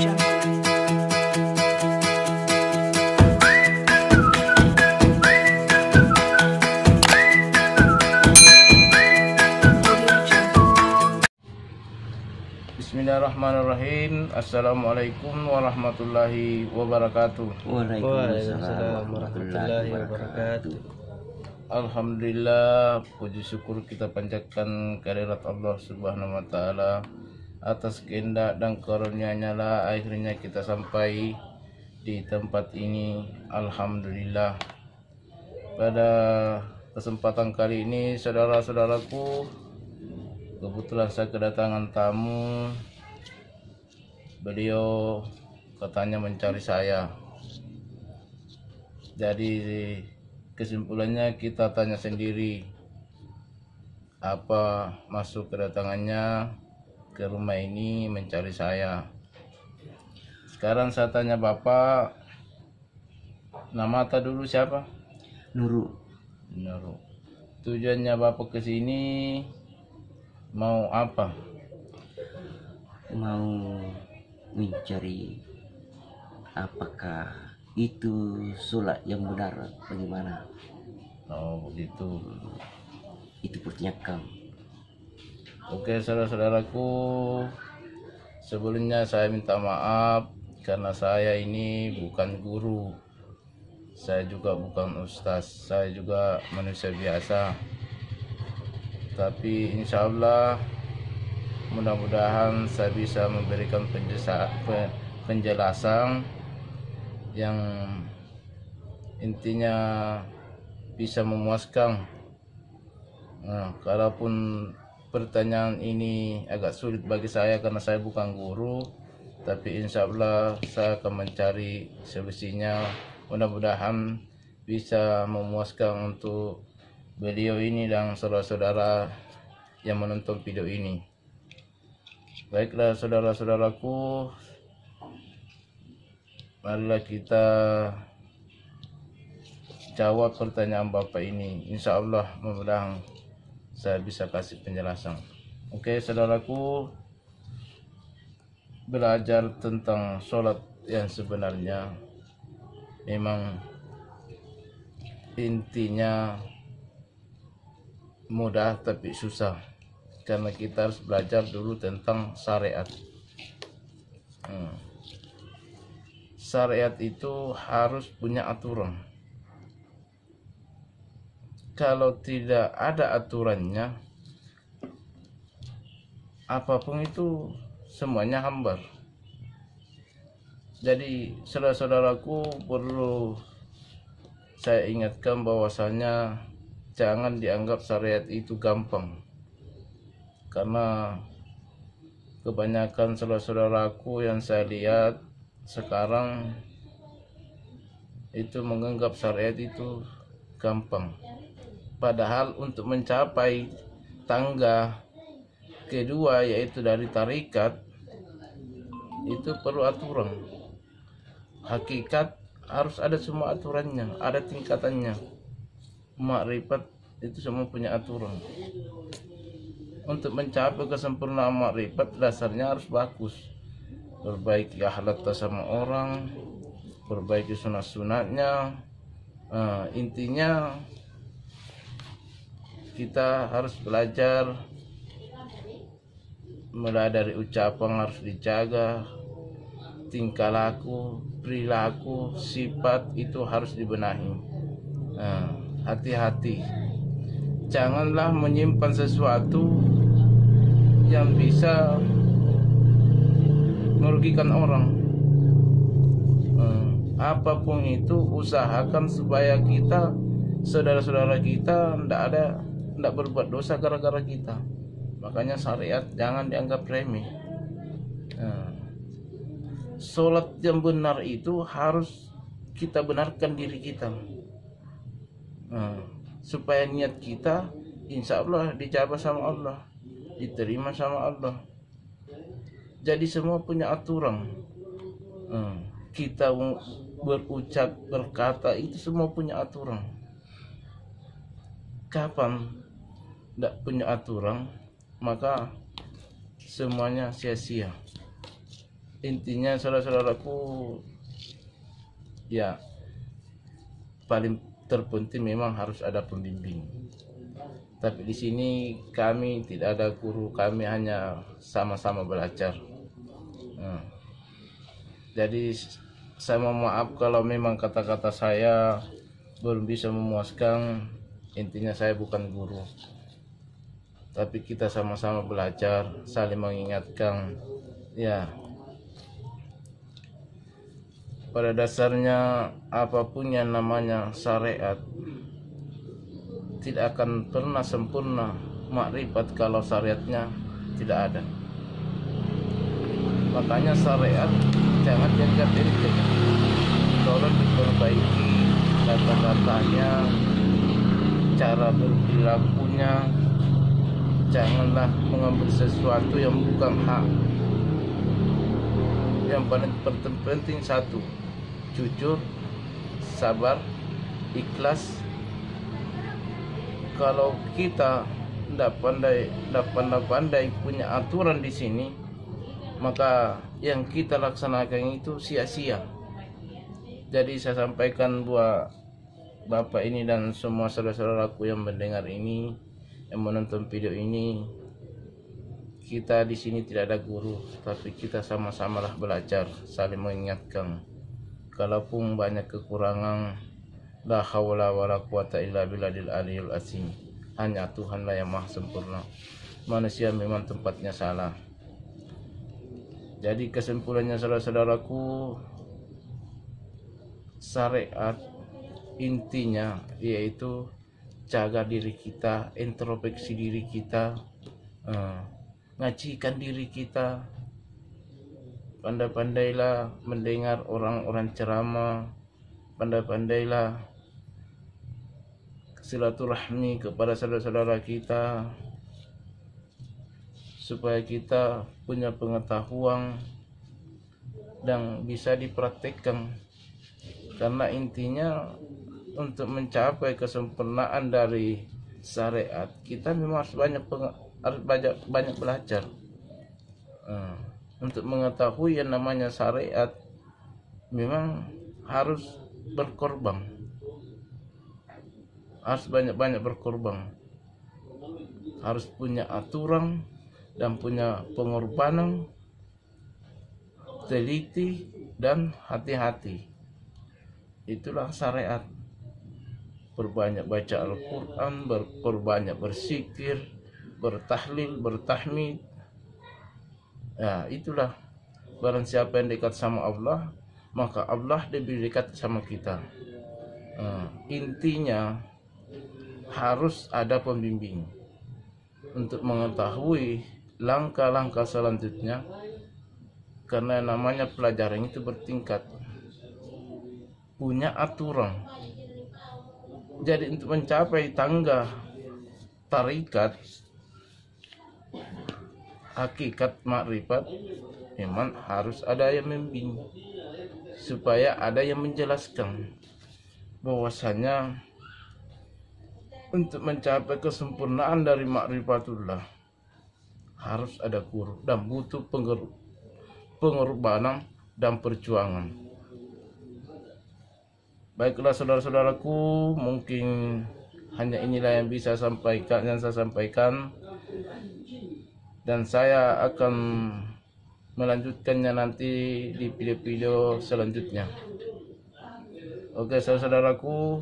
Bismillahirrahmanirrahim. Assalamualaikum warahmatullahi wabarakatuh. Waalaikumsalam warahmatullahi wabarakatuh. Alhamdulillah, puji syukur kita panjatkan kehadirat Allah Subhanahu wa taala. Atas kehendak dan karunia-Nya lah akhirnya kita sampai di tempat ini. Alhamdulillah. Pada kesempatan kali ini, saudara-saudaraku, kebetulan saya kedatangan tamu. Beliau katanya mencari saya. Jadi kesimpulannya kita tanya sendiri apa maksud kedatangannya ke rumah ini mencari saya. Sekarang saya tanya Bapak, nama tak dulu siapa? Nuru. Nuru. Tujuannya Bapak ke sini mau apa? Mau mencari apakah itu sholat yang benar, bagaimana? Oh begitu. Itu pertanyakan. Oke saudara-saudaraku, sebelumnya saya minta maaf karena saya ini bukan guru, saya juga bukan ustaz, saya juga manusia biasa. Tapi insya Allah mudah-mudahan saya bisa memberikan penjelasan yang intinya bisa memuaskan. Nah, kalaupun pertanyaan ini agak sulit bagi saya karena saya bukan guru, tapi insya Allah saya akan mencari solusinya. Mudah-mudahan bisa memuaskan untuk beliau ini dan saudara-saudara yang menonton video ini. Baiklah saudara-saudaraku, marilah kita jawab pertanyaan Bapak ini. Insya Allah mudah-mudahan saya bisa kasih penjelasan. Oke saudaraku, belajar tentang sholat yang sebenarnya memang intinya mudah tapi susah, karena kita harus belajar dulu tentang syariat. Syariat itu harus punya aturan. Kalau tidak ada aturannya, apapun itu semuanya hambar. Jadi saudara-saudaraku, perlu saya ingatkan bahwasanya jangan dianggap syariat itu gampang, karena kebanyakan saudara-saudaraku yang saya lihat sekarang itu menganggap syariat itu gampang, padahal untuk mencapai tangga kedua yaitu dari tarikat itu perlu aturan. Hakikat harus ada semua aturannya, ada tingkatannya. Makrifat itu semua punya aturan. Untuk mencapai kesempurnaan makrifat, dasarnya harus bagus. Perbaiki akhlak sama orang, perbaiki sunat-sunatnya. Intinya kita harus belajar, mulai dari ucapan harus dijaga, tingkah laku, perilaku, sifat itu harus dibenahi. Hati-hati, janganlah menyimpan sesuatu yang bisa merugikan orang. Apapun itu, usahakan supaya kita, saudara-saudara kita, tidak berbuat dosa gara-gara kita. Makanya syariat jangan dianggap remeh. Sholat yang benar itu harus kita benarkan diri kita. Supaya niat kita insya Allah dijabah sama Allah, diterima sama Allah. Jadi semua punya aturan. Kita berucap, berkata, itu semua punya aturan. Kapan tidak punya aturan, maka semuanya sia-sia. intinya saudara-saudaraku, ya paling terpenting memang harus ada pembimbing. Tapi di sini kami tidak ada guru, kami hanya sama-sama belajar. Jadi saya mohon maaf kalau memang kata-kata saya belum bisa memuaskan. Intinya saya bukan guru, tapi kita sama-sama belajar, saling mengingatkan. Ya, pada dasarnya apapun yang namanya syariat tidak akan pernah sempurna makrifat kalau syariatnya tidak ada. Makanya syariat jangan dianggap enteng, tolong diperbaiki kata-katanya, cara berperilakunya. Janganlah mengambil sesuatu yang bukan hak. Yang paling penting satu, jujur, sabar, ikhlas. Kalau kita tidak pandai punya aturan di sini, maka yang kita laksanakan itu sia-sia. Jadi saya sampaikan buat Bapak ini dan semua saudara-saudaraku yang mendengar ini, yang menonton video ini, kita di sini tidak ada guru, tapi kita sama-samalah belajar, saling mengingatkan. Kalaupun banyak kekurangan, la haula wala quwata illa billahil aliyil azim. Hanya Tuhanlah yang maha sempurna. Manusia memang tempatnya salah. Jadi kesimpulannya saudara-saudaraku, syariat intinya yaitu jaga diri kita, introspeksi diri kita, ngajikan diri kita, pandai-pandailah mendengar orang-orang ceramah, pandai-pandailah silaturahmi kepada saudara-saudara kita, supaya kita punya pengetahuan dan bisa dipraktekkan. Karena intinya untuk mencapai kesempurnaan dari syariat, kita memang harus banyak belajar. Untuk mengetahui yang namanya syariat, memang harus berkorban, harus banyak-banyak berkorban, harus punya aturan dan punya pengorbanan, teliti dan hati-hati. Itulah syariat. Berbanyak baca Al-Quran, berbanyak berzikir, bertahlil, bertahmid. Ya, itulah. Barang siapa yang dekat sama Allah, maka Allah lebih dekat sama kita. Intinya harus ada pembimbing untuk mengetahui langkah-langkah selanjutnya, karena namanya pelajaran itu bertingkat, punya aturan. Jadi untuk mencapai tangga tarikat, hakikat makrifat, memang harus ada yang membimbing, supaya ada yang menjelaskan bahwasanya untuk mencapai kesempurnaan dari makrifatullah harus ada guru dan butuh pengorbanan dan perjuangan. Baiklah saudara-saudaraku, mungkin hanya inilah yang saya sampaikan, dan saya akan melanjutkannya nanti di video-video selanjutnya. Oke saudara-saudaraku,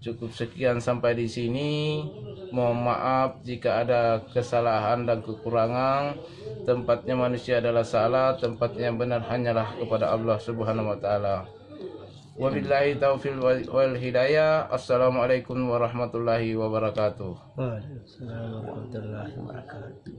cukup sekian sampai di sini. Mohon maaf jika ada kesalahan dan kekurangan. Tempatnya manusia adalah salah, tempatnya yang benar hanyalah kepada Allah Subhanahu wa taala. Wabillahi taufiq wal hidayah. Assalamualaikum warahmatullahi wabarakatuh. Waalaikumsalam warahmatullahi wabarakatuh.